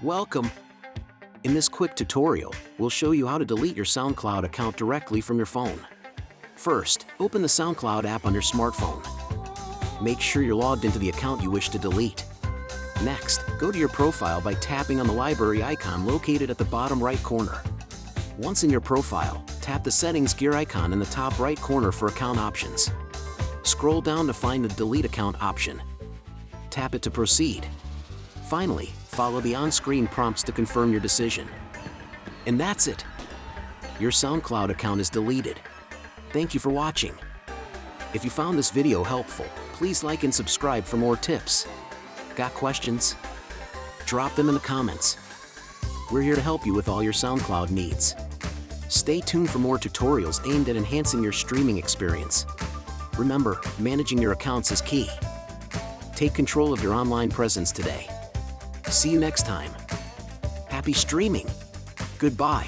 Welcome! In this quick tutorial, we'll show you how to delete your SoundCloud account directly from your phone. First, open the SoundCloud app on your smartphone. Make sure you're logged into the account you wish to delete. Next, go to your profile by tapping on the library icon located at the bottom right corner. Once in your profile, tap the settings gear icon in the top right corner for account options. Scroll down to find the delete account option. Tap it to proceed. Finally, follow the on-screen prompts to confirm your decision. And that's it. Your SoundCloud account is deleted. Thank you for watching. If you found this video helpful, please like and subscribe for more tips. Got questions? Drop them in the comments. We're here to help you with all your SoundCloud needs. Stay tuned for more tutorials aimed at enhancing your streaming experience. Remember, managing your accounts is key. Take control of your online presence today. See you next time. Happy streaming. Goodbye.